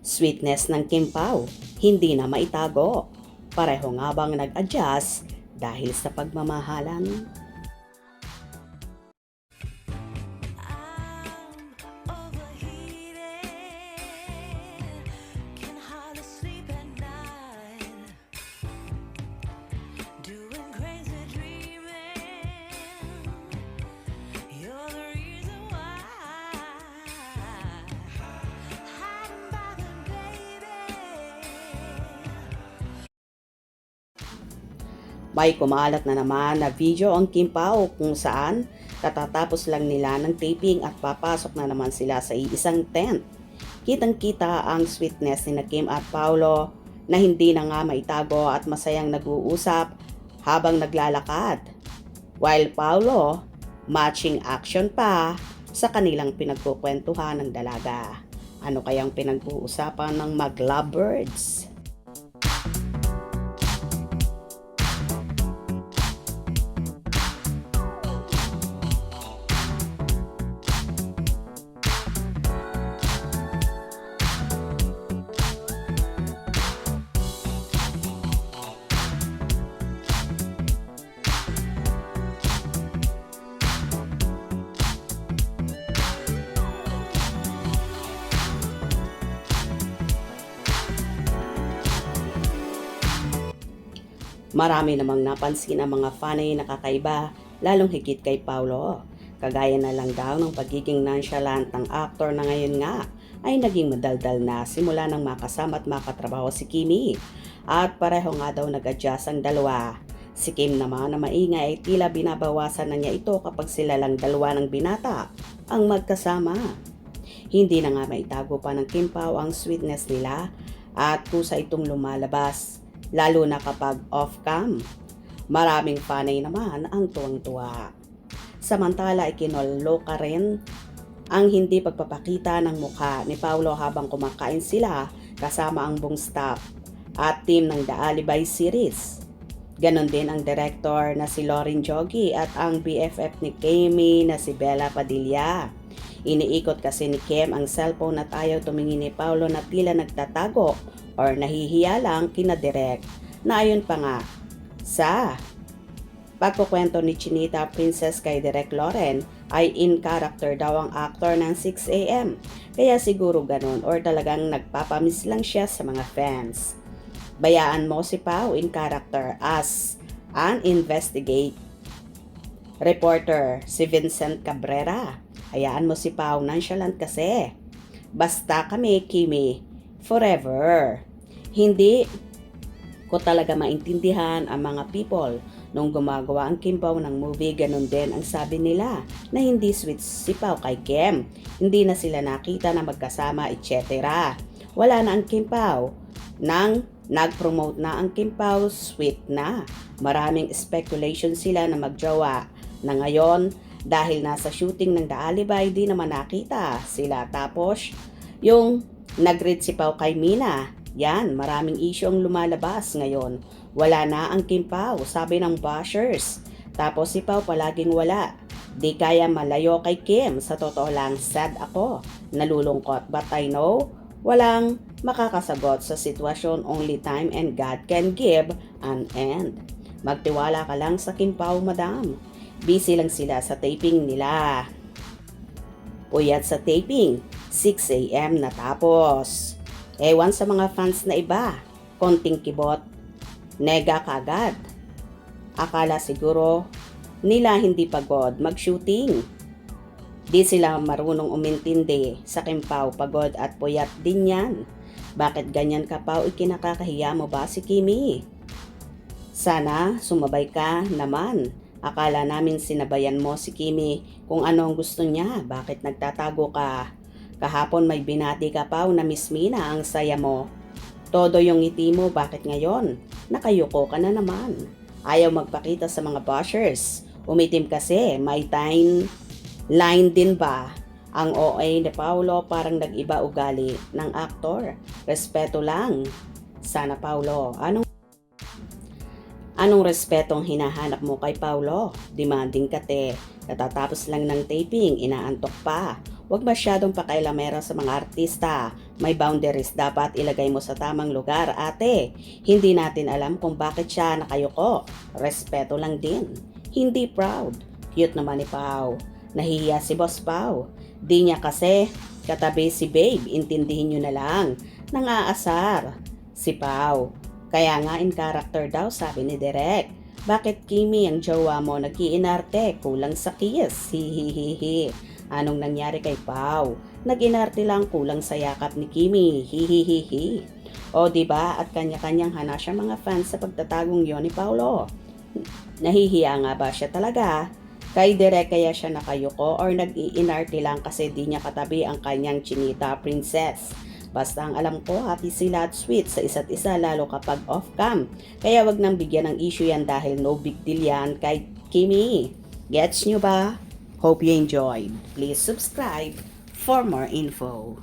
Sweetness ng Kim Pao, hindi na maitago. Pareho nga bang nag-adjust dahil sa pagmamahalan? May kumalat na naman na video ang Kim Pao kung saan katatapos lang nila ng taping at papasok na naman sila sa isang tent. Kitang-kita ang sweetness ni Kim at Paolo na hindi na nga maitago at masayang nag-uusap habang naglalakad. While Paolo, matching action pa sa kanilang pinagkukwentuhan ng dalaga. Ano kayang pinag-uusapan ng mag-lovebirds? Marami namang napansin ang mga fanay na kakaiba, lalong higit kay Paolo. Kagaya na lang daw ng pagiging nonchalant ng aktor na ngayon nga ay naging madaldal na simula nang makasama at makatrabaho si Kimi. At pareho nga daw nag-adjust ang dalawa. Si Kim naman na maingay ay tila binabawasan na niya ito kapag sila lang dalawa ng binata ang magkasama. Hindi na nga maitago pa ng Kim Pao ang sweetness nila at kusa itong lumalabas. Lalo na kapag off-cam. Maraming fanay naman ang tuwang-tuwa. Samantala ikinoloka rin ang hindi pagpapakita ng mukha ni Paolo habang kumakain sila kasama ang buong staff at team ng The Alibay series. Ganon din ang director na si Lauren Jogi at ang BFF ni Kimi na si Bella Padilla. Iniikot kasi ni Kim ang cellphone at ayaw tumingin ni Paolo na tila nagtatago or nahihiya lang kina Direk na ayon pa nga sa pagkukwento ni Chinita Princess kay Direk Lauren ay in character daw ang actor ng 6am kaya siguro ganon or talagang nagpapamiss lang siya sa mga fans. Bayaan mo si Pao in character as an investigate reporter si Vincent Cabrera. Hayaan mo si Pao nonchalant kasi. Basta kami, Kimi, forever. Hindi ko talaga maintindihan ang mga people nung gumagawa ang Kim Pao ng movie. Ganun din ang sabi nila na hindi sweet si Pao kay Kim. Hindi na sila nakita na magkasama, etc. Wala na ang Kim Pao. Nang nag-promote na ang Kim Pao, sweet na. Maraming speculation sila na magjowa na ngayon dahil nasa shooting ng The Alibay di naman nakita sila. Tapos yung nag-read si Pao kay Mina. Yan, maraming issue ang lumalabas ngayon. Wala na ang Kim Pao, sabi ng bashers. Tapos si Pao palaging wala. Di kaya malayo kay Kim. Sa totoo lang, sad ako. Nalulungkot. But I know, walang makakasagot sa sitwasyon. Only time and God can give an end. Magtiwala ka lang sa Kim Pao, madam. Busy lang sila sa taping nila. Puyat sa taping, 6am natapos. Ewan sa mga fans na iba, konting kibot, nega kagad. Akala siguro nila hindi pagod mag-shooting. Di sila marunong umintindi sa Kim Pao, pagod at puyat din yan. Bakit ganyan ka Pao, ikinakakahiya mo ba si Kimi? Sana sumabay ka naman. Akala namin sinabayan mo si Kimi kung ano ang gusto niya, bakit nagtatago ka? Kahapon may binati ka Pao na Miss Mina, ang saya mo. Todo yung ngiti mo, bakit ngayon? Nakayuko ka na naman. Ayaw magpakita sa mga bashers. Umitim kasi, may time line din ba? Ang OA ni Paolo parang nag-iba ugali ng aktor. Respeto lang. Sana Paolo, anong respetong hinahanap mo kay Paolo? Demanding ka te. Katatapos lang ng taping, inaantok pa. Huwag masyadong pakailamera sa mga artista. May boundaries dapat ilagay mo sa tamang lugar, ate. Hindi natin alam kung bakit siya nakayuko. Respeto lang din. Hindi proud. Cute naman ni Pao. Nahihiya si Boss Pao. Di niya kasi katabi si Babe. Intindihin nyo na lang. Nangaasar. Si Pao. Kaya nga in character daw, sabi ni Direk. Bakit Kimi ang jowa mo nag-iinarte? Kulang sa kiss. Hihihihi. Anong nangyari kay Pao? Nag-inarte lang, kulang sa yakap ni Kimi. Hihihihi. O diba at kanya-kanyang hana siya mga fans sa pagtatagong yon ni Paulo. Nahihiya nga ba siya talaga? Kay Direk kaya siya nakayuko or nag-iinarte lang kasi di niya katabi ang kanyang chinita princess. Basta ang alam ko, happy sila at sweet sa isa't isa lalo kapag off-cam. Kaya wag nang bigyan ng issue yan dahil no big deal yan kay Kimi. Gets nyo ba? Hope you enjoyed. Please subscribe for more info.